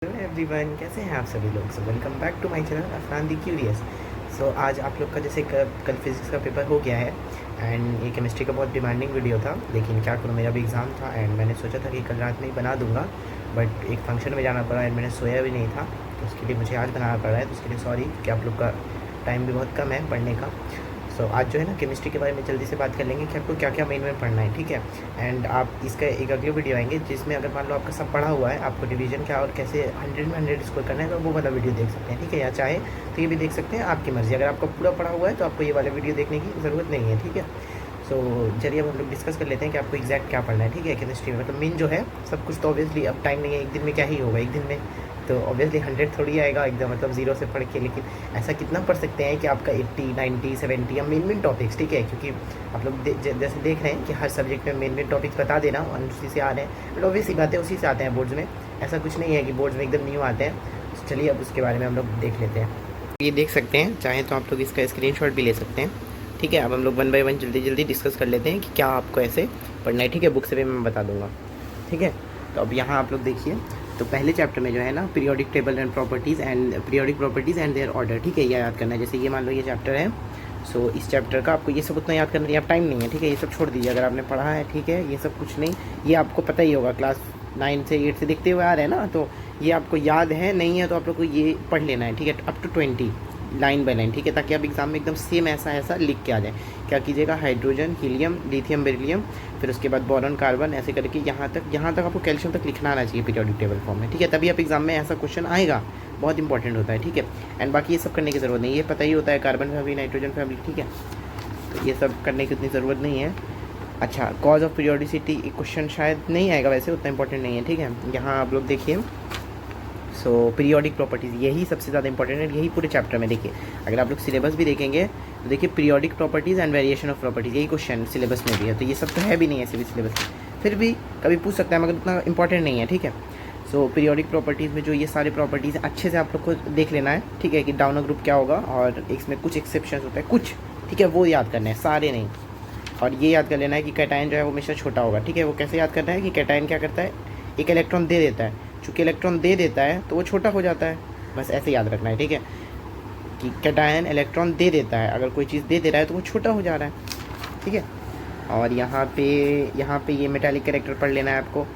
Hello everyone, कैसे हैं आप सभी लोग। So welcome back to my channel Afran the curious. So आज आप लोग का जैसे कल फिज़िक्स का पेपर हो गया है एंड ये केमिस्ट्री का बहुत डिमांडिंग वीडियो था, लेकिन क्या करूँ, मेरा भी एग्ज़ाम था एंड मैंने सोचा था कि कल रात में ही बना दूंगा, बट एक फंक्शन में जाना पड़ा एंड मैंने सोया भी नहीं था, तो उसके लिए मुझे आज बनाना पड़ रहा है। तो उसके लिए सॉरी कि आप लोग का टाइम भी बहुत कम है पढ़ने का। सो आज जो है ना केमिस्ट्री के बारे में जल्दी से बात कर लेंगे कि आपको क्या क्या मेन में पढ़ना है, ठीक है। एंड आप इसका एक अगले वीडियो आएंगे जिसमें अगर मान लो आपका सब पढ़ा हुआ है, आपको डिवीजन क्या और कैसे 100 में 100 स्कोर करना है, तो वो वाला वीडियो देख सकते हैं, ठीक है। या चाहे तो ये भी देख सकते हैं, आपकी मर्ज़ी। अगर आपका पूरा पढ़ा हुआ है तो आपको ये वाला वीडियो देखने की ज़रूरत नहीं है, ठीक है। सो चलिए अब हम लोग डिस्कस कर लेते हैं कि आपको एग्जैक्ट क्या पढ़ना है, ठीक है। केमिस्ट्री में मतलब मेन जो है सब कुछ, तो ऑब्वियसली अब टाइम नहीं है, एक दिन में क्या ही होगा एक दिन में, तो ऑब्वियसली 100 थोड़ी आएगा एकदम, मतलब ज़ीरो से पढ़ के। लेकिन ऐसा कितना पढ़ सकते हैं कि आपका 80 90 70 या मेन टॉपिक्स, ठीक है। क्योंकि आप लोग जैसे देख रहे हैं कि हर सब्जेक्ट में मेन टॉपिक्स बता देना और उसी से आ रहे हैं, बट ऑब्वियसली बातें उसी से आते हैं बोर्ड्स में। ऐसा कुछ नहीं है कि बोर्ड्स में एकदम न्यू आते हैं। तो चलिए अब उसके बारे में हम लोग देख लेते हैं। ये देख सकते हैं, चाहें तो आप लोग इसका स्क्रीनशॉट भी ले सकते हैं, ठीक है। अब हम लोग 1 बाय 1 जल्दी जल्दी डिस्कस कर लेते हैं कि क्या आपको ऐसे पढ़ना है, ठीक है। बुक से भी मैं बता दूंगा, ठीक है। तो अब यहाँ आप लोग देखिए, तो पहले चैप्टर में जो है ना periodic table and properties and periodic properties and their order, ठीक है, ये याद करना है। जैसे ये मान लो ये चैप्टर है, सो इस चैप्टर का आपको ये सब उतना याद करना है, अब टाइम नहीं है, ठीक है। ये सब छोड़ दीजिए, अगर आपने पढ़ा है, ठीक है। ये सब कुछ नहीं, ये आपको पता ही होगा, क्लास 9 से 8 से देखते हुए आ रहे हैं ना, तो ये आपको याद है। नहीं है तो आप लोग को ये पढ़ लेना है, ठीक है, up to 20 line by line, ठीक है, ताकि आप एग्जाम में एकदम सेम ऐसा ऐसा लिख के आ जाए। क्या कीजिएगा, हाइड्रोजन, हीलियम, लिथियम, बेरिलियम, फिर उसके बाद बोरॉन, कार्बन, ऐसे करके यहाँ तक आपको कैल्शियम तक लिखना आना चाहिए पीरियोडिक टेबल फॉर्म में, ठीक है। तभी आप एग्जाम में ऐसा क्वेश्चन आएगा, बहुत इंपॉर्टेंट होता है, ठीक है। एंड बाकी ये सब करने की ज़रूरत नहीं है, ये पता ही होता है, कार्बन फैमिली, नाइट्रोजन फैमिली, ठीक है। तो ये सब करने की उतनी ज़रूरत नहीं है। अच्छा, कॉज ऑफ पीरियोडिसिटी क्वेश्चन शायद नहीं आएगा, वैसे उतना इंपॉर्टेंट नहीं है, ठीक है। यहाँ आप लोग देखिए, सो पीरियोडिक प्रॉपर्टीज़ यही सबसे ज़्यादा इंपॉर्टेंट है, यही पूरे चैप्टर में। देखिए अगर आप लोग सिलेबस भी देखेंगे तो देखिए periodic properties and variation of properties, यही क्वेश्चन सिलेबस में भी है। तो ये सब तो है भी नहीं ऐसे भी सिलेबस में, फिर भी कभी पूछ सकता है, मगर उतना इंपॉर्टेंट नहीं है, ठीक है। सो पीरियोडिक प्रॉपर्टीज़ में जो ये सारे प्रॉपर्टीज़ अच्छे से आप लोग को देख लेना है, ठीक है, कि डाउनर ग्रुप क्या होगा और इसमें कुछ एक्सेप्शन होता है कुछ, ठीक है, वो याद करना है, सारे नहीं। और ये याद कर लेना है कि कैटायन जो है वो हमेशा छोटा होगा, ठीक है। वो कैसे याद करना है कि कैटायन क्या करता है, एक इलेक्ट्रॉन दे देता है, चूँकि इलेक्ट्रॉन दे देता है तो वो छोटा हो जाता है, बस ऐसे याद रखना है, ठीक है, कि कैटायन इलेक्ट्रॉन दे देता है, अगर कोई चीज़ दे दे रहा है तो वो छोटा हो जा रहा है, ठीक है। और यहाँ पे ये मेटालिक कैरेक्टर पढ़ लेना है आपको,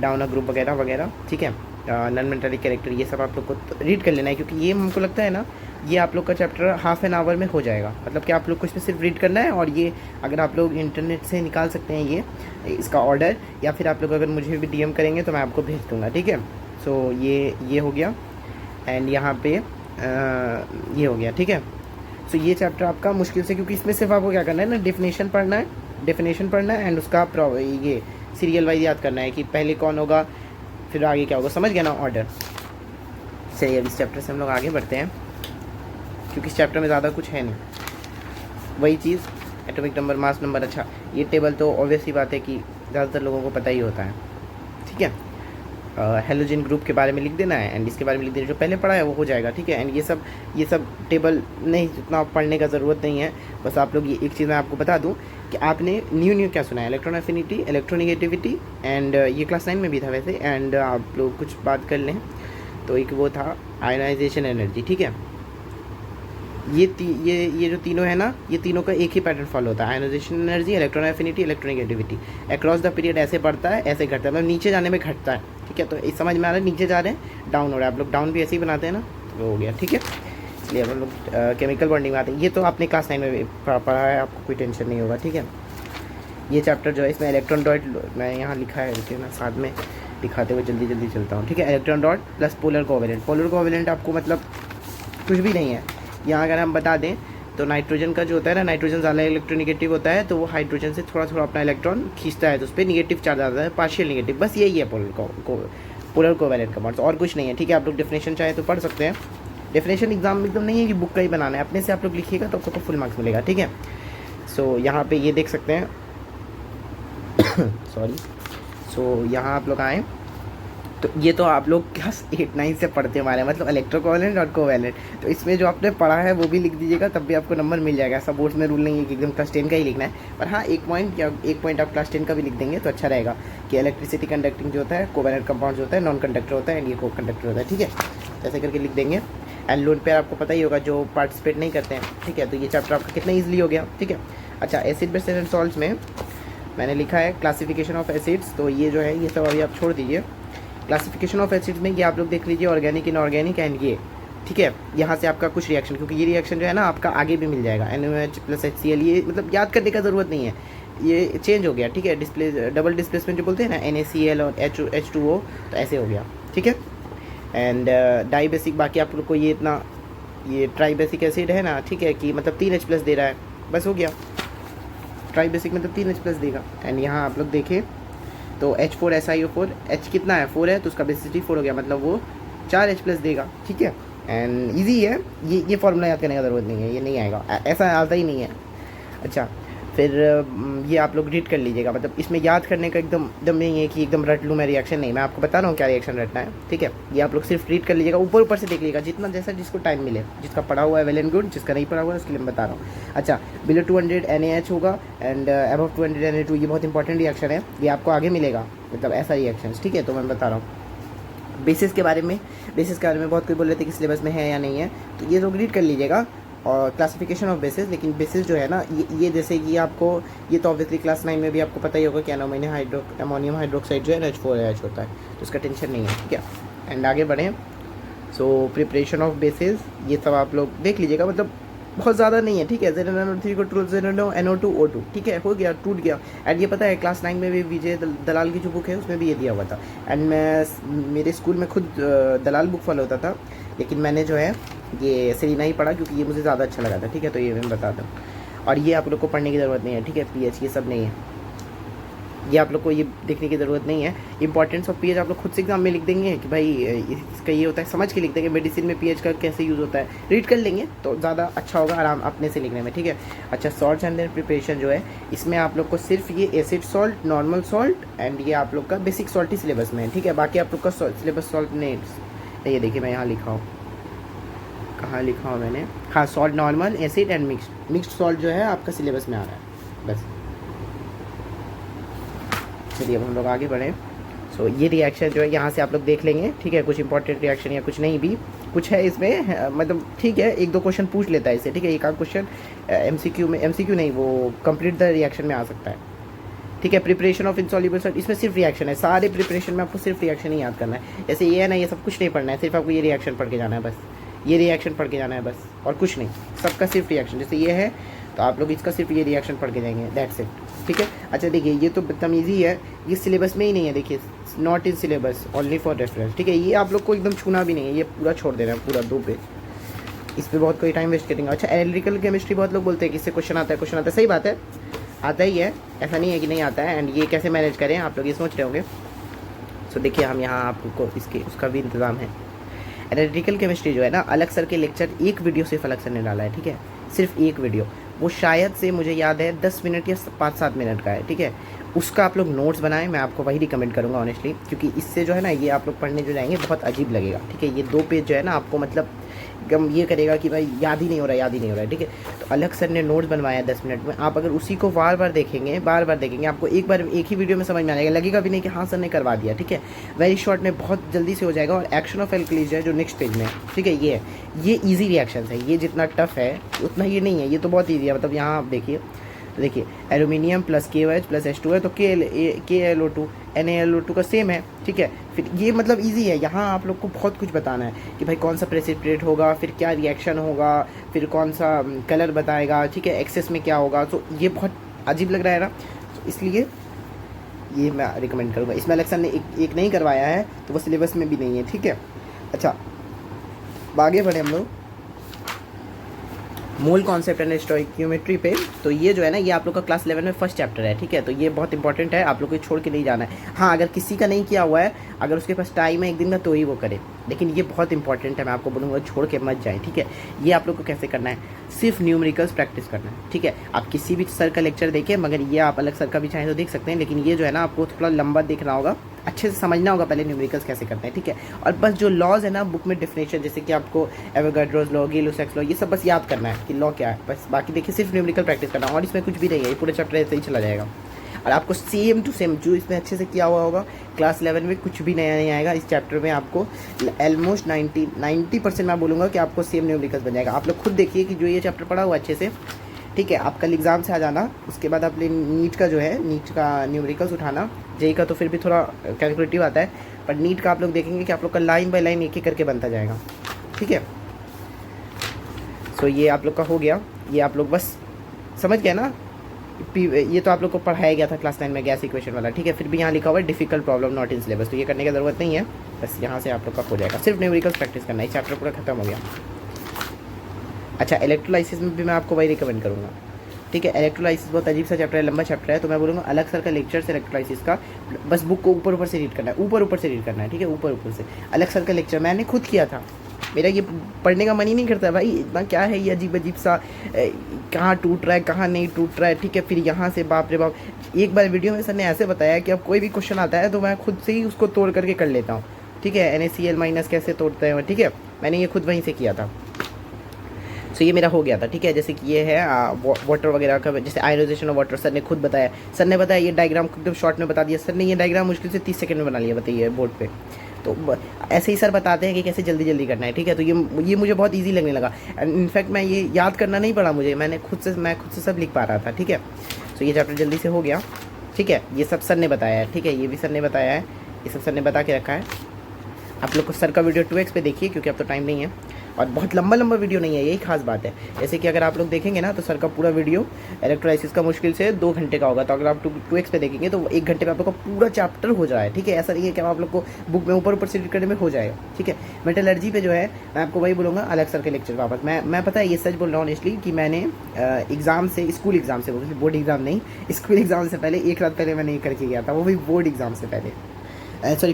डाउनर ग्रुप वगैरह वगैरह, ठीक है। नॉन मेटालिक कैरेक्टर ये सब आप लोग को रीड कर लेना है, क्योंकि ये हमको लगता है ना, ये आप लोग का चैप्टर हाफ एन आवर में हो जाएगा। मतलब कि आप लोग को इसमें सिर्फ रीड करना है, और ये अगर आप लोग इंटरनेट से निकाल सकते हैं ये इसका ऑर्डर, या फिर आप लोग अगर मुझे भी डीएम करेंगे तो मैं आपको भेज दूँगा, ठीक है। सो ये हो गया, एंड यहाँ पे ये हो गया, ठीक है। सो ये चैप्टर आपका मुश्किल से, क्योंकि इसमें सिर्फ आपको क्या करना है ना, डेफिनेशन पढ़ना है एंड उसका ये सीरियल वाइज याद करना है कि पहले कौन होगा, फिर आगे क्या होगा, समझ गया ना, ऑर्डर। चलिए अब इस चैप्टर से हम लोग आगे बढ़ते हैं, क्योंकि इस चैप्टर में ज़्यादा कुछ है नहीं, वही चीज़ एटॉमिक नंबर, मास नंबर। अच्छा, ये टेबल तो ऑब्वियस ही बात है कि ज़्यादातर लोगों को पता ही होता है, ठीक है। हेलोजन ग्रुप के बारे में लिख देना है एंड इसके बारे में लिख देना, जो पहले पढ़ा है वो हो जाएगा, ठीक है। एंड ये सब टेबल नहीं, उतना पढ़ने का ज़रूरत नहीं है। बस आप लोग ये एक चीज़ मैं आपको बता दूं कि आपने न्यू क्या सुना है, इलेक्ट्रॉन एफिनिटी, इलेक्ट्रोनिगेटिविटी, एंड ये क्लास 9 में भी था वैसे। एंड आप लोग कुछ बात कर लें तो एक वो था आयनाइजेशन एनर्जी, ठीक है। ये जो तीनों है ना, ये तीनों का एक ही पैटर्न फॉलो होता है, ionization energy, electron affinity, electronegativity. Across the period ऐसे बढ़ता है, ऐसे घटता है, मतलब नीचे जाने में घटता है, ठीक है। तो इस समझ में आ रहा है, नीचे जा रहे हैं, डाउन हो रहा है, आप लोग डाउन भी ऐसे ही बनाते हैं ना, तो वो हो गया, ठीक है। इसलिए अब हम लोग केमिकल बॉन्डिंग में आते हैं। ये तो आपने क्लास 9 में पढ़ा है, आपको कोई टेंशन नहीं होगा, ठीक है। ये चैप्टर जो है, इसमें इलेक्ट्रॉन डॉट मैं यहाँ लिखा है, देखिए मैं साथ में दिखाते हुए जल्दी चलता हूँ, ठीक है। Electron dot plus polar covalent आपको मतलब कुछ भी नहीं है यहाँ। अगर हम बता दें तो नाइट्रोजन का जो होता है ना, नाइट्रोजन ज़्यादा इलेक्ट्रोनिगेटिव होता है, तो वो हाइड्रोजन से थोड़ा थोड़ा अपना इलेक्ट्रॉन खींचता है, तो उस पर निगेटिव चार्ज आता है, पार्शियल निगेटिव, बस यही है पोलर कोवेलेंट का मार्क्स, और कुछ नहीं है, ठीक है। आप लोग डेफिनेशन चाहे तो पढ़ सकते हैं, डेफिनेशन एग्जाम में एकदम नहीं है कि बुक का ही बनाना है, अपने से आप लोग लिखिएगा तो आपको फुल मार्क्स मिलेगा, ठीक है। सो यहाँ पे ये देख सकते हैं सॉरी। सो यहाँ आप लोग आएँ तो ये तो आप लोग क्लास 8-9 से पढ़ते हमारे मतलब इलेक्ट्रोकोवेलेंट और कोवेलेंट। तो इसमें जो आपने पढ़ा है वो भी लिख दीजिएगा, तब भी आपको नंबर मिल जाएगा। ऐसा बोर्ड्स में रूल नहीं है कि एकदम क्लास 10 का ही लिखना है, पर हाँ एक पॉइंट आप क्लास 10 का भी लिख देंगे तो अच्छा रहेगा कि इलेक्ट्रिसिटी कंडक्टिंग जो होता है, कोवेलेंट कंपाउंड जो होता है, नॉन कंडक्टर होता है एंड ये को कंडक्टर होता है, ठीक है। ऐसे करके लिख देंगे। एंड लोन पे आपको पता ही होगा जो पार्टिसिपेट नहीं करते हैं, ठीक है। तो ये चैप्टर आपका कितना ईजिली हो गया, ठीक है। अच्छा, एसिड बेस एंड सॉल्ट्स में मैंने लिखा है क्लासिफिकेशन ऑफ एसिड्स। तो ये जो है ये सब अभी आप छोड़ दीजिए। क्लासिफिकेशन ऑफ एसिड्स में ये आप लोग देख लीजिए, ऑर्गेनिक, इनऑर्गेनिक एंड ये, ठीक है। यहाँ से आपका कुछ रिएक्शन, क्योंकि ये रिएक्शन जो है ना आपका आगे भी मिल जाएगा, NaOH + HCl, ये मतलब याद करने का ज़रूरत नहीं है, ये चेंज हो गया, ठीक है। डबल डिस्प्लेसमेंट जो बोलते हैं ना, NaCl और H2O, तो ऐसे हो गया, ठीक है। एंड डाइबेसिक, बाकी आप लोग को ये इतना, ये ट्राइबेसिक एसिड है ना, ठीक है, कि मतलब 3H+ दे रहा है, बस हो गया। ट्राइबेसिक मतलब 3H+ देगा। एंड यहाँ आप लोग देखें तो H4SiO4, H कितना है 4 है, तो उसका बेसिसिटी 4 हो गया, मतलब वो 4H+ देगा, ठीक है। एंड ईजी है, ये फॉर्मूला याद करने का ज़रूरत नहीं है, ये नहीं आएगा, ऐसा आता ही नहीं है। अच्छा, फिर ये आप लोग रीड कर लीजिएगा, मतलब इसमें याद करने का एकदम नहीं है कि एकदम रट लूँ मैं रिएक्शन, नहीं, मैं आपको बता रहा हूँ क्या रिएक्शन रटना है, ठीक है। ये आप लोग सिर्फ रीड कर लीजिएगा, ऊपर से देख लीजिएगा, जितना जैसा जिसको टाइम मिले, जिसका पढ़ा हुआ है वेल एंड गुड, जिसका नहीं पढ़ा हुआ है उसके लिए मैं बता रहा हूँ। अच्छा, बिलो 200 NaH होगा एंड अबव 200 Na2, ये बहुत इंपॉर्टेंट रिएक्शन है, ये आपको आगे मिलेगा, मतलब ऐसा रिएक्शन, ठीक है। तो मैं बता रहा हूँ बेसिस के बारे में बहुत कोई बोल रहे थे कि सिलेबस में है या नहीं है, तो ये लोग रीड कर लीजिएगा। और क्लासिफिकेशन ऑफ बेसिस, लेकिन बेसिस जो है ना ये जैसे कि आपको, ये तो ऑब्वियसली क्लास 9 में भी आपको पता ही होगा कि अमोनियम हाइड्रोक्साइड जो है H4OH होता है, तो उसका टेंशन नहीं है, ठीक है। एंड आगे बढ़ें। सो प्रिपरेशन ऑफ बेसिस, ये सब आप लोग देख लीजिएगा, मतलब बहुत ज़्यादा नहीं है, ठीक है। ZnO3 को ZnO2O2, ठीक है, हो गया, टूट गया। एंड ये पता है क्लास 9 में भी विजय दलाल की जो बुक है उसमें भी ये दिया हुआ था। एंड मेरे स्कूल में खुद दलाल बुक फॉलो होता था, लेकिन मैंने जो है ये सेरीना ही पढ़ा क्योंकि ये मुझे ज़्यादा अच्छा लगा था, ठीक है। तो ये मैं बताता हूँ, और ये आप लोग को पढ़ने की ज़रूरत नहीं है, ठीक है। pH ये सब नहीं है, ये आप लोग को ये देखने की ज़रूरत नहीं है। इंपॉर्टेंस ऑफ pH आप लोग खुद से एग्जाम में लिख देंगे कि भाई इसका ये होता है, समझ के लिख देंगे। मेडिसिन में pH का कैसे यूज़ होता है रीड कर लेंगे तो ज़्यादा अच्छा होगा, आराम अपने से लिखने में, ठीक है। अच्छा, सॉल्ट एंड देन प्रिपरेशन जो है, इसमें आप लोग को सिर्फ ये acid salt, normal salt and ये आप लोग का बेसिक सॉल्ट ही सिलेबस में है, ठीक है। बाकी आप लोग का सिलेबस सॉल्ट नहीं, ये देखिए मैं यहाँ लिखा हूँ, कहाँ लिखा हूँ मैंने, हाँ, salt, normal, acid and mixed salt जो है आपका सिलेबस में आ रहा है, बस। चलिए अब हम लोग आगे बढ़ें। सो ये रिएक्शन जो है यहाँ से आप लोग देख लेंगे, ठीक है। कुछ इंपॉर्टेंट रिएक्शन या कुछ नहीं भी कुछ है इसमें, मतलब ठीक है, 1-2 क्वेश्चन पूछ लेता है इससे, ठीक है। एक आध क्वेश्चन MCQ नहीं, वो कंप्लीट द रिएक्शन में आ सकता है, ठीक है। प्रिपरेशन ऑफ इनसॉल्युबल सॉल्ट, इसमें सिर्फ रिएक्शन है, सारे प्रिपरेशन में आपको सिर्फ रिएक्शन ही याद करना है। जैसे ये है ना, ये सब कुछ नहीं पढ़ना है, सिर्फ आपको ये रिएक्शन पढ़ के जाना है, बस ये रिएक्शन पढ़ के जाना है, बस, और कुछ नहीं, सबका सिर्फ रिएक्शन। जैसे ये है तो आप लोग इसका सिर्फ ये रिएक्शन पढ़ के जाएंगे, दैट्स इट, ठीक है। अच्छा देखिए, ये तो एकदम ईजी है, ये सिलेबस में ही नहीं है, देखिए not in syllabus, only for reference, ठीक है। ये आप लोग को एकदम छूना भी नहीं है, ये पूरा छोड़ देना है, पूरा 2 पेज, इस पर बहुत कोई टाइम वेस्ट करेंगे। अच्छा, एनालिटिकल केमिस्ट्री बहुत लोग बोलते हैं कि इससे क्वेश्चन आता है, सही बात है, आता ही है, ऐसा नहीं है कि नहीं आता है। एंड ये कैसे मैनेज करें आप लोग ये सोच रहे होंगे। सो देखिए, हम यहाँ आपको उसका भी इंतज़ाम है। एनालिटिकल केमिस्ट्री जो है ना, अलग सर के लेक्चर, एक वीडियो सिर्फ अलग सर ने डाला है, ठीक है, सिर्फ एक वीडियो, वो शायद से मुझे याद है 10 मिनट या 5-7 मिनट का है, ठीक है। उसका आप लोग नोट्स बनाएं, मैं आपको वही रिकमेंड करूँगा ऑनेस्टली, क्योंकि इससे जो है ना ये आप लोग पढ़ने जो जाएंगे बहुत अजीब लगेगा, ठीक है। ये 2 पेज जो है ना आपको मतलब एकदम ये करेगा कि भाई याद ही नहीं हो रहा है, ठीक है। तो अलग सर ने नोट्स बनवाया 10 मिनट में, आप अगर उसी को बार बार देखेंगे आपको एक ही वीडियो में समझ में आ जाएगा, लगेगा भी नहीं कि हाँ सर ने करवा दिया, ठीक है। वेरी शॉर्ट में बहुत जल्दी से हो जाएगा। और एक्शन ऑफ एल्कलीज है जो नेक्स्ट पेज में, ठीक है, ये ईजी रिएक्शन है, ये जितना टफ है उतना ये नहीं है, ये तो बहुत ईजी है। मतलब यहाँ आप देखिए, तो देखिए aluminium plus KOH plus H2 है तो KaLO2 NaLO2 का सेम है, ठीक है। फिर ये मतलब इजी है, यहाँ आप लोग को बहुत कुछ बताना है कि भाई कौन सा प्रेसिपिटेट होगा, फिर क्या रिएक्शन होगा, फिर कौन सा कलर बताएगा, ठीक है, एक्सेस में क्या होगा। तो ये बहुत अजीब लग रहा है ना, तो इसलिए ये मैं रिकमेंड करूँगा। इसमें अलग सर ने एक नहीं करवाया है तो वो सिलेबस में भी नहीं है, ठीक है। अच्छा, आगे बढ़े हम लोग मोल कॉन्सेप्ट एंड स्टोइकियोमेट्री पे। तो ये जो है ना, ये आप लोग का क्लास 11 में फर्स्ट चैप्टर है, ठीक है। तो ये बहुत इंपॉर्टेंट है, आप लोग को छोड़ के नहीं जाना है। हाँ, अगर किसी का नहीं किया हुआ है, अगर उसके पास टाइम है एक दिन का तो ही वो करे, लेकिन ये बहुत इंपॉर्टेंट है, मैं आपको बोलूँगा छोड़ के मत जाए, ठीक है। ये आप लोग को कैसे करना है, सिर्फ न्यूमेरिकल्स प्रैक्टिस करना है, ठीक है। आप किसी भी सर का लेक्चर देखिए, मगर ये आप अलग सर का भी चाहें तो देख सकते हैं, लेकिन ये जो है ना आपको थोड़ा लंबा देखना होगा, अच्छे से समझना होगा पहले न्यूमेरिकल्स कैसे करते हैं, ठीक है। और बस जो लॉज है ना बुक में डेफिनेशन, जैसे कि आपको एवोगाड्रोस लॉ, गे-लुसाक्स लॉ, ये सब बस याद करना है कि लॉ क्या है, बस बाकी देखिए सिर्फ न्यूमेरिकल प्रैक्टिस करना, और इसमें कुछ भी नहीं है, ये पूरा चैप्टर ऐसे ही चला जाएगा। और आपको सेम टू सेम जो इसमें अच्छे से किया हुआ होगा क्लास 11 में कुछ भी नया नहीं आएगा। इस चैप्टर में आपको ऑलमोस्ट 90% मैं बोलूँगा कि आपको सेम न्यूमेरिकल्स बन जाएगा। आप लोग खुद देखिए कि जो ये चैप्टर पढ़ा हुआ अच्छे से, ठीक है। आप कल एग्ज़ाम से आ जाना, उसके बाद आप नीट का जो है नीट का न्यूमेरिकल्स उठाना। जेई का तो फिर भी थोड़ा कैलकुलेटिव आता है, पर नीट का आप लोग देखेंगे कि आप लोग का लाइन बाय लाइन एक एक करके बनता जाएगा, ठीक है। सो ये आप लोग का हो गया, ये आप लोग बस समझ गए ना। ये तो आप लोग को पढ़ाया गया था क्लास 9 में गैस इक्वेशन वाला, ठीक है। फिर भी यहाँ लिखा हुआ है difficult problem not in syllabus, तो ये करने की ज़रूरत नहीं है, बस यहाँ से आप लोग का हो जाएगा। सिर्फ न्यूमेरिकल्स प्रैक्टिस करना है, चैप्टर पूरा खत्म हो गया। अच्छा, इलेक्ट्रोलाइसिस में भी मैं आपको वही रिकमेंड करूँगा, ठीक है। इलेक्ट्रोलाइसिस बहुत अजीब सा चैप्टर है, लंबा चैप्टर है, तो मैं बोलूँगा अलग सर का लेक्चर से इलेक्ट्रोलाइसिस का, बस बुक को ऊपर ऊपर से रीड करना है, ऊपर से रीड करना है, ठीक है। ऊपर से अलग सर का लेक्चर मैंने खुद किया था, मेरा ये पढ़ने का मन ही नहीं करता भाई, इतना क्या है ये अजीब सा, कहाँ टूट रहा है कहाँ नहीं टूट रहा है, ठीक है। फिर यहाँ से बाप रे बाप, एक बार वीडियो में सर ने ऐसे बताया कि अब कोई भी क्वेश्चन आता है तो मैं खुद से ही उसको तोड़ करके कर लेता हूँ, ठीक है। NaCl- कैसे तोड़ते हैं, ठीक है, मैंने ये खुद वहीं से किया था। सो ये मेरा हो गया था, ठीक है। जैसे कि ये है वाटर वगैरह का, जैसे आयोनाइजेशन ऑफ वाटर सर ने खुद बताया, सर ने बताया ये डायग्राम एकदम शॉर्ट में बता दिया सर ने, ये डायग्राम मुश्किल से 30 सेकंड में बना लिया, बताइए बोर्ड पे। तो ऐसे ही सर बताते हैं कि कैसे जल्दी जल्दी करना है, ठीक है। तो ये मुझे बहुत इजी लगने लगा, एंड इनफैक्ट मैं ये याद करना नहीं पड़ा मुझे, मैं खुद से सब लिख पा रहा था, ठीक है। तो ये चैप्टर जल्दी से हो गया, ठीक है। ये सब सर ने बताया है, ठीक है, ये भी सर ने बताया है, ये सब सर ने बता के रखा है। आप लोग को सर का वीडियो 2x पे देखिए, क्योंकि अब तो टाइम नहीं है, और बहुत लंबा वीडियो नहीं है, यही खास बात है। जैसे कि अगर आप लोग देखेंगे ना तो सर का पूरा वीडियो इलेक्ट्रोलाइसिस का मुश्किल से 2 घंटे का होगा, तो अगर आप 2x पे देखेंगे तो 1 घंटे में आप लोग का पूरा चैप्टर हो जाए, ठीक है। ऐसा नहीं है कि आप लोग को बुक में ऊपर से रीड करने में हो जाएगा, ठीक है। मेटलर्जी पे जो है मैं आपको वही बोलूँगा, अलग सर के लेक्चर वापस। मैं पता है ये सच बोल रहा हूँ ऑनेस्टली, कि मैंने एग्ज़ाम से, स्कूल एग्ज़ाम से, बोर्ड एग्ज़ाम नहीं, स्कूल एग्ज़ाम से पहले 1 रात पहले मैंने ये करके गया था, वो भी बोर्ड एग्ज़ाम से पहले, सॉरी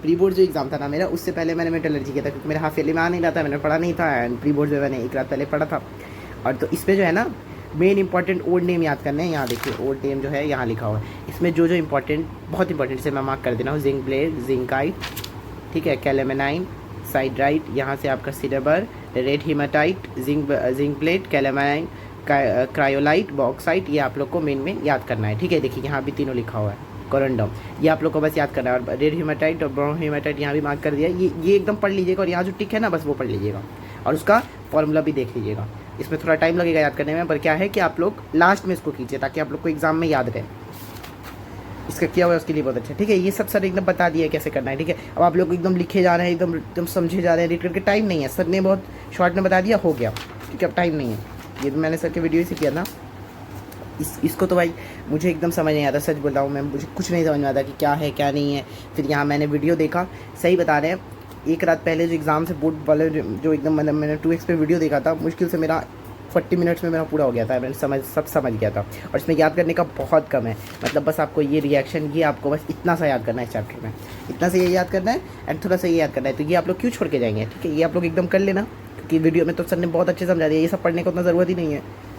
प्री बोर्ड जो एग्ज़ाम था ना मेरा, उससे पहले मैंने मेटलर्जी किया था, क्योंकि मेरा हाफ ईयरली में आ नहीं रहा था, मैंने पढ़ा नहीं था, एंड प्री बोर्ड में मैंने 1 रात पहले पढ़ा था। और तो इसमें जो है ना मेन इंपॉर्टेंट ओल्ड नेम याद करने हैं, यहाँ देखिए ओल्ड नेम जो है यहाँ लिखा हुआ है, इसमें जो इंपॉर्टेंट, बहुत इंपॉर्टेंट से मैं मार्क कर देना हूँ, जिंक ब्लेड, जिंकाइट, ठीक है, कैलेमेनाइन, साइड्राइट, यहाँ से आपका cinnabar, red haematite, zinc blende, calamine, cryolite, bauxite, ये आप लोग को मेन में याद करना है, ठीक है। देखिए यहाँ भी तीनों लिखा हुआ है, कोरंडम, ये आप लोग को बस याद करना है। और रेड हीमाटाइट और ब्राउन हीमाटाइट यहाँ भी मार्क कर दिया, ये एकदम पढ़ लीजिएगा, और यहाँ जो टिक है ना बस वो पढ़ लीजिएगा, और उसका फॉर्मूला भी देख लीजिएगा। इसमें थोड़ा टाइम लगेगा याद करने में, पर क्या है कि आप लोग लास्ट में इसको कीजिए ताकि आप लोग को एग्जाम में याद रहे। इसका किया हुआ है उसके लिए बहुत अच्छा, ठीक है। ये सब सर एकदम बता दिया है कैसे करना है, ठीक है। अब आप लोग एकदम लिखे जा रहे हैं, एकदम समझे जा रहे हैं, रीड करके टाइम नहीं है, सर ने बहुत शॉर्ट में बता दिया, हो गया, ठीक है। अब टाइम नहीं है, ये मैंने सर के वीडियो से किया था। इसको तो भाई मुझे एकदम समझ नहीं आता, सच बोल रहा हूँ मैं, मुझे कुछ नहीं समझ में आता कि क्या है क्या नहीं है। फिर यहाँ मैंने वीडियो देखा, सही बता रहे हैं, 1 रात पहले जो एग्ज़ाम से बोर्ड वाले जो एकदम मतलब मैंने 2x पे वीडियो देखा था, मुश्किल से मेरा 40 मिनट्स में मेरा पूरा हो गया था, मैंने सब समझ गया था। और इसमें याद करने का बहुत कम है, मतलब बस आपको ये रिएक्शन, ये आपको बस इतना सा याद करना है इस चैप्टर में, इतना सा ये याद करना है, एंड थोड़ा सा ये याद करना है। तो ये आप लोग क्यों छोड़ के जाएंगे, ठीक है, ये आप लोग एकदम कर लेना, क्योंकि वीडियो में तो सर ने बहुत अच्छे समझा दिया, ये सब पढ़ने का उतना ज़रूरत ही नहीं है।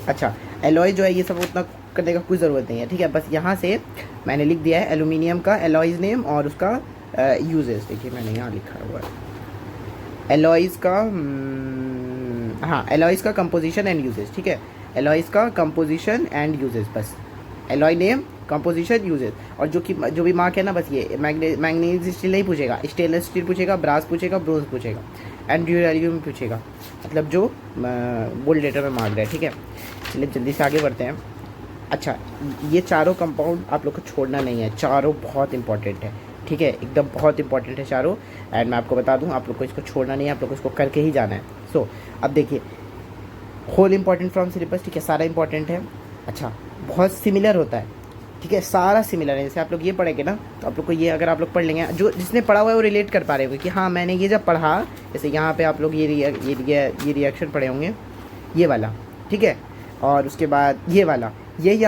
अच्छा, एलॉय जो है ये सब उतना करने का कोई ज़रूरत नहीं है, ठीक है। बस यहाँ से मैंने लिख दिया है एल्यूमिनियम का एलॉयज़ नेम और उसका यूजेस, देखिए मैंने यहाँ लिखा हुआ है एलॉयज़ का, हाँ एलॉयज़ का कंपोजिशन एंड यूजेस, ठीक है, एलॉयज़ का कंपोजिशन एंड यूजेस, बस एलॉय नेम, कंपोजिशन, यूजेस। और जो भी मार्क है ना बस ये मैग्नीज स्टील नहीं पूछेगा, स्टेनलेस स्टील पूछेगा, ब्रास पूछेगा, ब्रोंज पूछेगा, एंड ड्यूरेलियम पूछेगा, मतलब जो बोल्ड लेटर में मार्क है, ठीक है। चलिए जल्दी से आगे बढ़ते हैं। अच्छा, ये चारों कंपाउंड आप लोग को छोड़ना नहीं है, चारों बहुत इंपॉर्टेंट है, ठीक है, एकदम बहुत इंपॉर्टेंट है चारों। एंड मैं आपको बता दूं, आप लोग को इसको छोड़ना नहीं है, आप लोग को इसको करके ही जाना है। सो अब देखिए, होल इंपॉर्टेंट फ्रॉम सिलेबस, ठीक है, सारा इंपॉर्टेंट है। अच्छा, बहुत सिमिलर होता है, ठीक है, सारा सिमिलर है। जैसे आप लोग ये पढ़ेंगे ना तो आप लोग को ये, अगर आप लोग पढ़ लेंगे, जो जिसने पढ़ा हुआ है वो रिलेट कर पा रहे होंगे कि हाँ मैंने ये जब पढ़ा, जैसे यहाँ पे आप लोग ये रिएक्शन पढ़े होंगे, ये वाला, ठीक है, और उसके बाद ये वाला, यही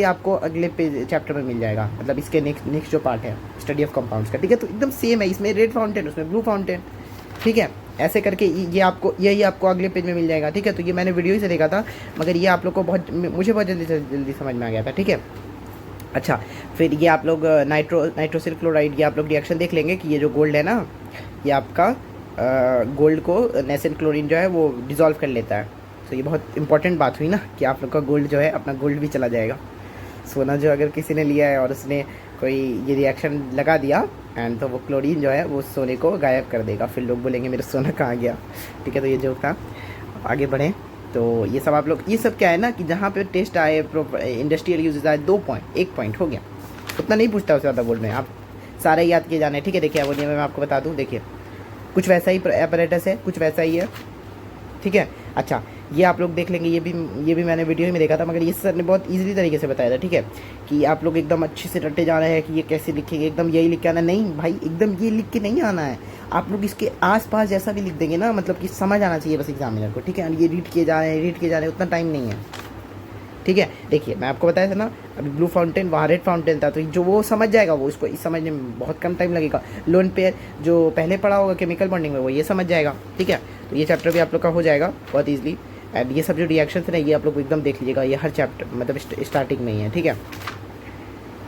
आपको अगले पेज चैप्टर में मिल जाएगा, मतलब इसके नेक्स्ट जो पार्ट है स्टडी ऑफ कंपाउंड्स का, ठीक है। तो एकदम सेम है, इसमें रेड फाउंटेन, उसमें ब्लू फाउंटेन, ठीक है, ऐसे करके यही आपको अगले पेज में मिल जाएगा, ठीक है। तो ये मैंने वीडियो ही से देखा था, मगर ये आप लोग को मुझे बहुत जल्दी समझ में आ गया था, ठीक है। अच्छा, फिर ये आप लोग नाइट्रोसिल क्लोराइड, ये आप लोग रिएक्शन देख लेंगे कि ये जो गोल्ड है ना, ये आपका गोल्ड को नेसेंट क्लोरीन जो है वो डिज़ोल्व कर लेता है। तो ये बहुत इंपॉर्टेंट बात हुई ना कि आप लोग का गोल्ड जो है, अपना गोल्ड भी चला जाएगा। सोना जो अगर किसी ने लिया है और उसने कोई ये रिएक्शन लगा दिया एंड तो वो क्लोरीन जो है वो सोने को गायब कर देगा, फिर लोग बोलेंगे मेरा सोना कहाँ गया। ठीक है, तो ये जोक था। आगे बढ़ें तो ये सब आप लोग, ये सब क्या है ना कि जहाँ पे टेस्ट आए, इंडस्ट्रियल यूजेज आए, 2 पॉइंट 1 पॉइंट हो गया, उतना नहीं पूछता उससे ज़्यादा बोर्ड में, आप सारे याद किए जाने। ठीक है, देखिए अमोनिया में मैं आपको बता दूँ, देखिए कुछ वैसा ही एपरेटस है, कुछ वैसा ही है। ठीक है, अच्छा ये आप लोग देख लेंगे, ये भी मैंने वीडियो में देखा था, मगर ये सर ने बहुत इजीली तरीके से बताया था। ठीक है, कि आप लोग एकदम अच्छे से रटे जा रहे हैं कि ये कैसे लिखेंगे, एकदम यही लिख के आना, नहीं भाई एकदम ये लिख के नहीं आना है, आप लोग इसके आसपास जैसा भी लिख देंगे ना, मतलब कि समझ आना चाहिए बस एग्जामिनर को। ठीक है, ये रीड किए जा रहे हैं, उतना टाइम नहीं है। ठीक है, देखिए मैं आपको बताया था ना, अभी ब्लू फाउंटेन, वहाँ रेड फाउंटेन था, तो जो वो समझ जाएगा वो इसको समझने में बहुत कम टाइम लगेगा। लोन पेयर जो पहले पढ़ा होगा केमिकल बॉन्डिंग में, वो ये समझ जाएगा। ठीक है, तो ये चैप्टर भी आप लोग का हो जाएगा बहुत ईजिली। एंड ये सब जो रिएक्शन है ये आप लोग एकदम देख लीजिएगा, ये हर चैप्टर मतलब स्टार्टिंग में ही है। ठीक है,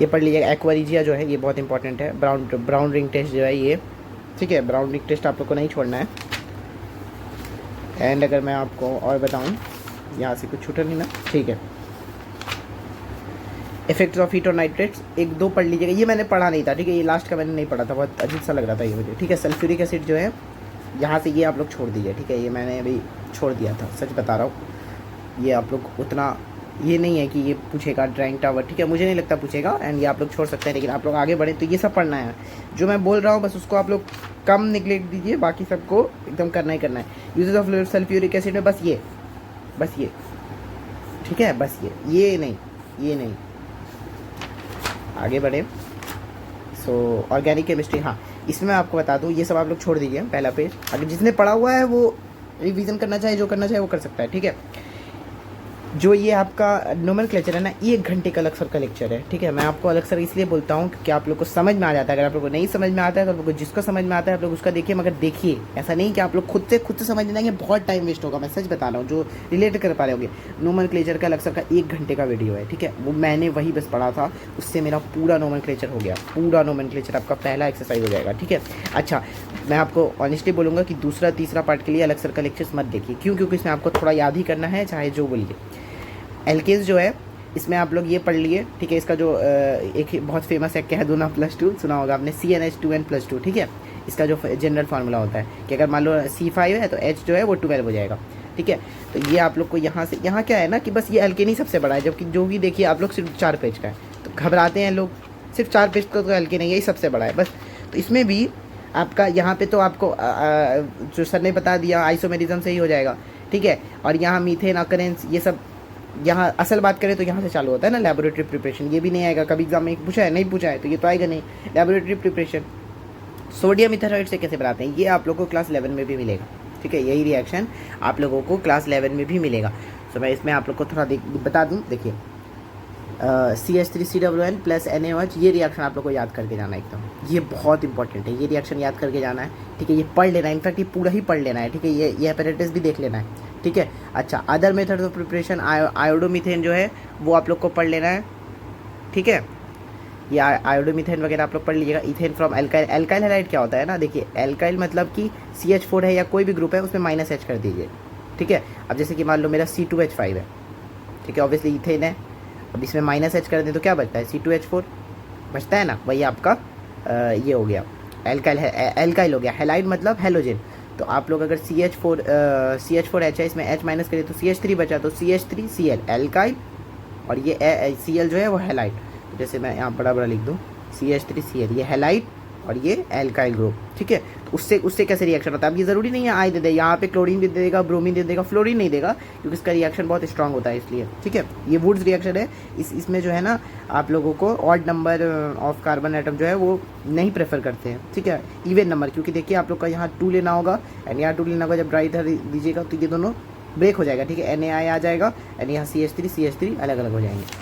ये पढ़ लीजिएगा। एक्वारिजिया जो है ये बहुत इंपॉर्टेंट है। ब्राउन रिंग टेस्ट जो है ये, ठीक है, ब्राउन रिंग टेस्ट आप लोग को नहीं छोड़ना है। एंड अगर मैं आपको और बताऊँ, यहाँ से कुछ छूटा नहीं ना, ठीक है। इफेक्ट्स ऑफ हीट और नाइट्रेट्स 1-2 पढ़ लीजिएगा, ये मैंने पढ़ा नहीं था। ठीक है, ये लास्ट का मैंने नहीं पढ़ा था, बहुत अजीब सा लग रहा था ये मुझे। ठीक है, सल्फ्यूरिक एसिड जो है यहाँ से ये आप लोग छोड़ दीजिए। ठीक है, ये मैंने अभी छोड़ दिया था, सच बता रहा हूँ। ये आप लोग उतना ये नहीं है कि ये पूछेगा ड्राइंग टावर। ठीक है, मुझे नहीं लगता पूछेगा, एंड ये आप लोग छोड़ सकते हैं। लेकिन आप लोग आगे बढ़ें तो ये सब पढ़ना है जो मैं बोल रहा हूँ, बस उसको आप लोग कम निगलेक्ट दीजिए, बाकी सबको एकदम करना ही करना है। यूजेस ऑफ सल्फ्यूरिक एसिड में बस ये ठीक है, बस ये नहीं। आगे बढ़े सो ऑर्गेनिक केमिस्ट्री, हाँ इसमें मैं आपको बता दूँ, ये सब आप लोग छोड़ दीजिए पहला पेज। अगर जिसने पढ़ा हुआ है वो रिवीजन करना चाहे, जो करना चाहे वो कर सकता है। ठीक है, जो ये आपका नोमेनक्लेचर है ना, ये 1 घंटे का अक्सर का लेक्चर है। ठीक है, मैं आपको अक्सर इसलिए बोलता हूँ क्योंकि आप लोग को समझ में आ जाता है। अगर आप लोग को नहीं समझ में आता है तो आप लोग को जिसको समझ में आता है आप लोग उसका देखिए, मगर देखिए ऐसा नहीं कि आप लोग खुद से समझ जाएंगे, बहुत टाइम वेस्ट होगा। मैं सच बता रहा हूँ, जो रिलेट कर पा रहे होंगे। नोमेनक्लेचर का अक्सर का 1 घंटे का वीडियो है। ठीक है, वो मैंने वही बस पढ़ा था, उससे मेरा पूरा नोमेनक्लेचर हो गया। पूरा नोमेनक्लेचर आपका पहला एक्सरसाइज हो जाएगा। ठीक है, अच्छा मैं आपको ऑनेस्टली बोलूँगा कि दूसरा तीसरा पार्ट के लिए अलग सर का लेक्चर्स मत देखिए, क्योंकि इसमें आपको थोड़ा याद ही करना है, चाहे जो बोलिए। एल्केज जो है इसमें आप लोग ये पढ़ लिए। ठीक है, इसका जो एक बहुत फेमस है, कह दो ना +2, सुना होगा आपने, CnH2n+2। ठीक है, इसका जो जनरल फार्मूला होता है कि अगर मान लो C5 है तो H जो है वो 12 हो जाएगा। ठीक है, तो ये आप लोग को यहाँ से, यहाँ क्या है ना कि बस ये एल्केन ही सबसे बड़ा है, जबकि जो भी देखिए आप लोग सिर्फ 4 पेज का है, तो घबराते हैं लोग, सिर्फ 4 पेज का तो एल्केन है, यही सबसे बड़ा है बस। तो इसमें भी आपका यहाँ पे तो आपको जो सर ने बता दिया आइसोमेरिज्म से ही हो जाएगा। ठीक है, और यहाँ मीथेन अकरेंस ये सब, यहाँ असल बात करें तो यहाँ से चालू होता है ना लेबोरेटरी प्रिपरेशन। ये भी नहीं आएगा कभी एग्जाम में, पूछा है नहीं पूछा है तो ये तो आएगा नहीं। लेबोरेटरी प्रिपरेशन सोडियम इथेनॉइड से कैसे बनाते हैं, ये आप लोगों को क्लास 11 में भी मिलेगा। ठीक है, यही रिएक्शन आप लोगों को क्लास 11 में भी मिलेगा। तो मैं इसमें आप लोग को थोड़ा बता दूँ, देखिए CH3CWN + NaOH, ये रिएक्शन आप लोग को याद करके जाना है एकदम, ये बहुत इंपॉर्टेंट है, ये रिएक्शन याद करके जाना है। ठीक है, ये पढ़ लेना है, इनफैक्ट ये पूरा ही पढ़ लेना है। ठीक है, ये एपरेटस भी देख लेना है। ठीक है, अच्छा अदर मेथड ऑफ प्रिपरेशन, आयोडोमीथेन जो है वो आप लोग को पढ़ लेना है। ठीक है, ये आयोडोमीथेन वगैरह आप लोग पढ़ लीजिएगा। Ethane from alkyl, alkyl halide क्या होता है ना, देखिए एल्काइल मतलब कि CH4 है या कोई भी ग्रुप है उसमें -H कर दीजिए। ठीक है, अब जैसे कि मान लो मेरा C2H5 है, ठीक है, ऑब्वियसली इथेन है, अब इसमें -H कर दें तो क्या बचता है, C2H4 बचता है ना, वही आपका ये हो गया एल्काइल हो गया। हैलाइड मतलब हेलोजन, तो आप लोग अगर CH4H है, इसमें H माइनस करें तो CH3 बचा, तो CH3Cl एल्काइल, और ये Cl जो है वो हैलाइड। तो जैसे मैं यहाँ बड़ा लिख दूँ CH3Cl, ये हैलाइड और ये एल्काइल ग्रुप। ठीक है, तो उससे कैसे रिएक्शन होता है, अब ये ज़रूरी नहीं है आई दे दे, यहाँ पे क्लोरीन भी दे देगा, ब्रोमीन दे देगा, फ्लोरीन नहीं देगा, क्योंकि इसका रिएक्शन बहुत स्ट्रांग होता है इसलिए। ठीक है, ये वुड्स रिएक्शन है, इसमें जो है ना आप लोगों को odd number of carbon atom जो है वो नहीं प्रेफर करते हैं। ठीक है, इवन नंबर, क्योंकि देखिए आप लोग का यहाँ 2 लेना होगा एंड यहाँ 2 लेना होगा, जब ड्राई इधर दीजिएगा तो ये दोनों ब्रेक हो जाएगा। ठीक है, NaI आ जाएगा एंड यहाँ CH3 अलग अलग हो जाएंगे।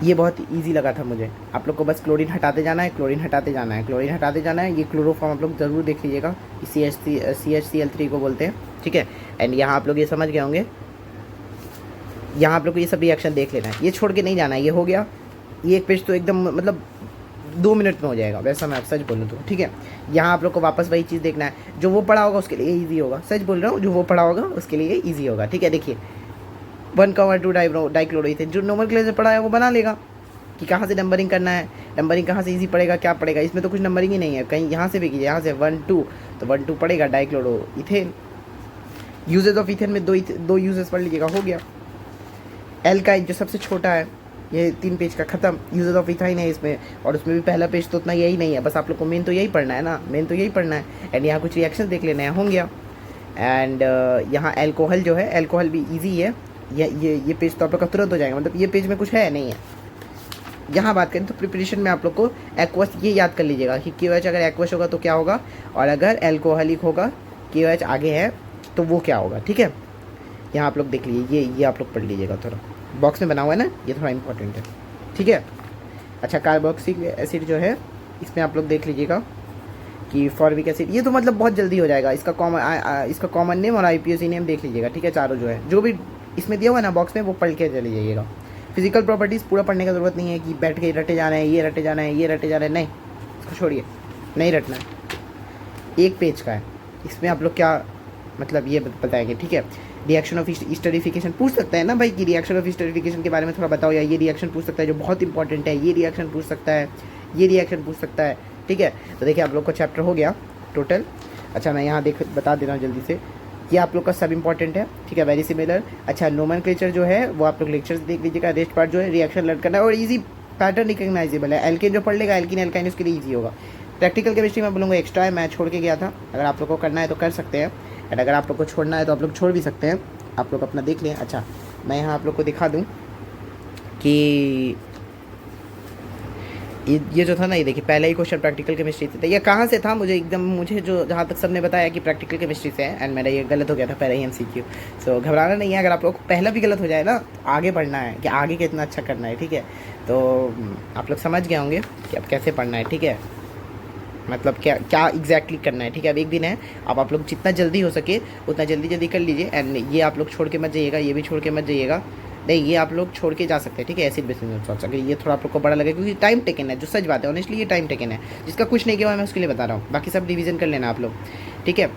ये बहुत इजी लगा था मुझे, आप लोग को बस क्लोरीन हटाते जाना है, क्लोरीन हटाते जाना है, क्लोरीन हटाते जाना है। ये क्लोरोफॉर्म आप लोग ज़रूर देख लीजिएगा कि CHCl3 को बोलते हैं। ठीक है, एंड यहाँ आप लोग ये समझ गए होंगे, यहाँ आप लोग को ये सब रिएक्शन देख लेना है, ये छोड़ के नहीं जाना है। ये हो गया, ये एक पेज तो एकदम मतलब 2 मिनट में हो जाएगा, वैसा मैं आप सच बोलूँ तो, ठीक है। यहाँ आप लोग को वापस वही चीज़ देखना है, जो वो पढ़ा होगा उसके लिए ईजी होगा, सच बोल रहा हूँ, जो वो पढ़ा होगा उसके लिए ईजी होगा, ठीक है। देखिए 1,2 डाइक्लोरोइथेन जो नॉर्मल क्लास में पढ़ा है वो बना लेगा कि कहाँ से नंबरिंग करना है, नंबरिंग कहाँ से ईजी पड़ेगा, क्या पड़ेगा, इसमें तो कुछ नंबरिंग ही नहीं है, कहीं यहाँ से भी कीजिए, यहाँ से 1,2 तो 1,2 पड़ेगा डाइक्लोरोइथेन। यूजेस ऑफ इथेन में दो यूजेस पढ़ लीजिएगा, हो गया। एल्काइन जो सबसे छोटा है, ये 3 पेज का खत्म। यूजेस ऑफ इथाइन है इसमें, और उसमें भी पहला पेज तो उतना यही नहीं है, बस आप लोग को मेन तो यही पढ़ना है ना, मेन तो यही पढ़ना है। एंड यहाँ कुछ रिएक्शन देख लेना है, हो गया। एंड यहाँ एल्कोहल जो है, एल्कोहल भी ईजी है, ये पेज तो आप लोग का तुरंत हो जाएगा, मतलब ये पेज में कुछ है नहीं है। यहाँ बात करें तो प्रिपरेशन में आप लोग को एक्वस ये याद कर लीजिएगा कि KOH अगर एक्वस होगा तो क्या होगा, और अगर एल्कोहलिक होगा KOH आगे है तो वो क्या होगा, ठीक है। यहाँ आप लोग देख लीजिए, ये आप लोग पढ़ लीजिएगा, थोड़ा बॉक्स में बना हुआ है ना, ये थोड़ा इंपॉर्टेंट है, ठीक है। अच्छा कार्बोक्सिलिक एसिड जो है, इसमें आप लोग देख लीजिएगा कि फॉर्मिक एसिड, ये तो मतलब बहुत जल्दी हो जाएगा। इसका कॉमन नेम और IUPAC नेम देख लीजिएगा, ठीक है। चारों जो है, जो भी इसमें दिया हुआ है ना बॉक्स में, वो पढ़ के चले जाइएगा। फिजिकल प्रॉपर्टीज़ पूरा पढ़ने की ज़रूरत नहीं है कि बैठ के रटे जाना है, ये रटे जाना है, ये रटे जाना है, नहीं, इसको छोड़िए, नहीं रटना है। एक पेज का है, इसमें आप लोग क्या मतलब ये बताएंगे, ठीक है। रिएक्शन ऑफ स्टरीफिकेशन पूछ सकता है ना भाई, कि रिएक्शन ऑफ स्टरीफिकेशन के बारे में थोड़ा बताओ, या ये रिएक्शन पूछ सकता है जो बहुत इंपॉर्टेंट है, ये रिएक्शन पूछ सकता है, ये रिएक्शन पूछ सकता है, ठीक है। तो देखिए आप लोग का चैप्टर हो गया टोटल। अच्छा मैं यहाँ बता दे रहा हूँ जल्दी से, ये आप लोग का सब इंपॉर्टेंट है, ठीक है, वेरी सिमिलर। अच्छा नोमेनक्लेचर जो है वो आप लोग लेक्चर्स देख लीजिएगा। रेस्ट पार्ट जो है रिएक्शन लर्न करना है, और इजी पैटर्न रिकग्नाइजेबल है। एल्केन जो पढ़ लेगा, एल्किन एल्काइन, उसके लिए ईजी होगा। प्रैक्टिकल केमिस्ट्री में बोलूँगा एक्स्ट्रा है, मैं छोड़ के गया था, अगर आप लोग को करना है तो कर सकते हैं, एंड अगर आप लोग को छोड़ना है तो आप लोग छोड़ भी सकते हैं, आप लोग अपना देख लें। अच्छा मैं यहाँ आप लोग को दिखा दूँ कि ये जो था ना, ये देखिए पहला ही क्वेश्चन प्रैक्टिकल केमिस्ट्री से था। ये कहाँ से था मुझे जो जहाँ तक सबने बताया कि प्रैक्टिकल केमिस्ट्री से है, एंड मेरा ये गलत हो गया था पहले ही MCQ। सो घबराना नहीं है, अगर आप लोग को पहला भी गलत हो जाए ना, आगे पढ़ना है कि आगे कितना अच्छा करना है, ठीक है। तो आप लोग समझ गए होंगे कि अब कैसे पढ़ना है, ठीक है, मतलब क्या एग्जैक्टली करना है, ठीक है। अब एक दिन है, अब आप लोग जितना जल्दी हो सके उतना जल्दी कर लीजिए। एंड ये आप लोग छोड़ के मत जाइएगा, ये भी छोड़ के मत जाइएगा, नहीं ये आप लोग छोड़ के जा सकते हैं, ठीक है। एसिड बेसिस सॉल्ट्स, अगर ये थोड़ा आप लोग को बड़ा लगे, क्योंकि टाइम टेकन है, जो सच बात है, ऑनेस्टली ये टाइम टेकन है। जिसका कुछ नहीं किया हुआ मैं उसके लिए बता रहा हूँ, बाकी सब रिवीजन कर लेना आप लोग, ठीक है।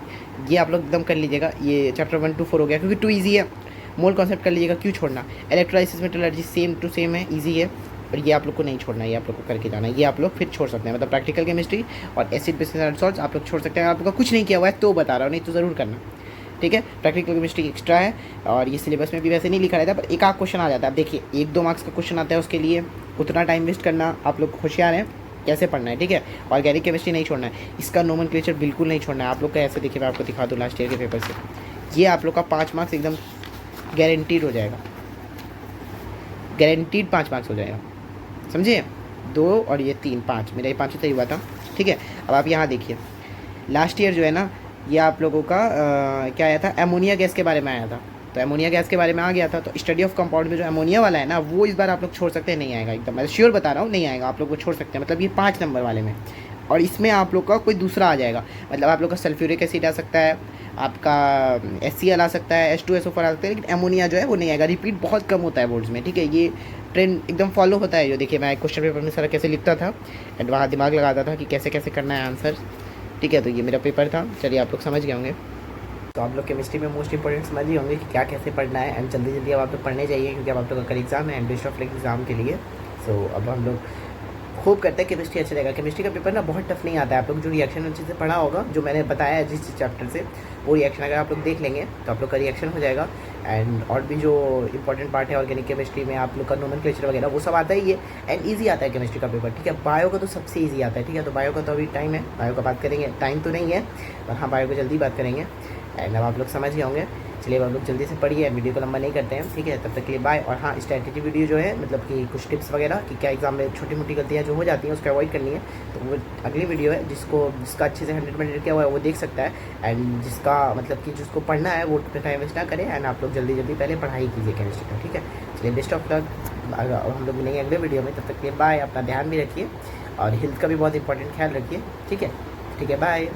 ये आप लोग एकदम कर लीजिएगा। ये चैप्टर 1 to 4 हो गया, क्योंकि 2 ईजी है। मोल कॉन्सेप्ट कर लीजिएगा, क्यों छोड़ना। Electrolysis metallurgy same to same है, ईजी है, और ये आप लोग को नहीं छोड़ना है, ये आप लोग को करके जाना है। ये आप लोग फिर छोड़ सकते हैं, मतलब प्रैक्टिकल केमिस्ट्री और एसिड बेसिस सॉल्ट्स आप लोग छोड़ सकते हैं। आप लोग का कुछ नहीं किया हुआ है तो बता रहा हूँ, नहीं तो ज़रूर करना, ठीक है। प्रैक्टिकल केमिस्ट्री एक्स्ट्रा है, और ये सिलेबस में भी वैसे नहीं लिखा रहता, पर एक आध क्वेश्चन आ जाता है। अब देखिए 1-2 मार्क्स का क्वेश्चन आता है, उसके लिए उतना टाइम वेस्ट करना, आप लोग होशियार हैं कैसे पढ़ना है, ठीक है। ऑर्गेनिक केमिस्ट्री नहीं छोड़ना है, इसका नोमेनक्लेचर बिल्कुल नहीं छोड़ना है आप लोग का। ऐसे देखिए मैं आपको दिखा दूँ लास्ट ईयर के पेपर से, ये आप लोग का 5 मार्क्स एकदम गारंटीड हो जाएगा, गारंटीड 5 मार्क्स हो जाएगा, समझिए। 2 और ये 3, 5, मेरा ये 5 सही हुआ था, ठीक है। अब आप यहाँ देखिए लास्ट ईयर जो है ना, ये आप लोगों का क्या आया था, अमोनिया गैस के बारे में आया था, तो अमोनिया गैस के बारे में आ गया था। तो स्टडी ऑफ कंपाउंड में जो अमोनिया वाला है ना, वो इस बार आप लोग छोड़ सकते हैं, नहीं आएगा एकदम, मैं श्योर बता रहा हूँ, नहीं आएगा, आप लोग वो छोड़ सकते हैं, मतलब ये 5 नंबर वाले में। और इसमें आप लोग का कोई दूसरा आ जाएगा, मतलब आप लोग का सल्फ्यूरिक एसिड आ सकता है, आपका HCl आ सकता है, H2SO4 आ सकता है, लेकिन अमोनिया जो है वो नहीं आएगा। रिपीट बहुत कम होता है बोर्ड्स में, ठीक है, ये ट्रेंड एकदम फॉलो होता है। जो देखिए मैं क्वेश्चन पेपर में सारा कैसे लिखता था, एंड वहाँ दिमाग लगाता था कि कैसे कैसे करना है आंसर, ठीक है। तो ये मेरा पेपर था, चलिए आप लोग समझ गए होंगे। तो आप लोग केमिस्ट्री में मोस्ट इंपॉर्टेंट समझ ही होंगे कि क्या कैसे पढ़ना है, एंड जल्दी अब आप लोग पढ़ने चाहिए, क्योंकि अब आप लोग का कल एग्जाम है, and best of luck exam के लिए। सो अब हम लोग होप करते हैं केमिस्ट्री अच्छा रहेगा। केमिस्ट्री का पेपर ना बहुत टफ नहीं आता है, आप लोग जो रिएक्शन अच्छे से पढ़ा होगा, जो मैंने बताया जिस चैप्टर से, वो रिएक्शन अगर आप लोग देख लेंगे तो आप लोग का रिएक्शन हो जाएगा। एंड और भी जो इंपॉर्टेंट पार्ट है ऑर्गेनिक केमिस्ट्री में, आप लोग का नोमेनक्लेचर वगैरह वो सब आता ही है, एंड ईजी आता है केमिस्ट्री का पेपर, ठीक है। बायो का तो सबसे ईजी आता है, ठीक है। तो बायो का तो अभी टाइम है, बायो का बात करेंगे, टाइम तो नहीं है, पर हाँ बायो को जल्दी बात करेंगे। एंड अब आप लोग समझ गए होंगे, चलिए आप लोग जल्दी से पढ़िए, वीडियो को लंबा नहीं करते हैं, ठीक है। तब तक के लिए बाय। और हाँ स्ट्रैटेजी वीडियो जो है, मतलब कि कुछ टिप्स वगैरह कि क्या एग्जाम में छोटी मोटी गलतियाँ जो हो जाती हैं उसको अवॉइड करनी है, तो वो अगली वीडियो है, जिसका अच्छे से 100% किया हुआ है वो देख सकता है। एंड जिसका मतलब कि जिसको पढ़ना है वो टाइम वेस्ट ना करें, एंड आप लोग जल्दी पहले पढ़ाई कीजिए केमिस्ट्री का, ठीक है। चलिए बेस्ट ऑफ लक, हम लोग मिलेंगे अगले वीडियो में, तब तक के लिए बाय। अपना ध्यान भी रखिए, और हेल्थ का भी बहुत इंपॉर्टेंट ख्याल रखिए, ठीक है, बाय।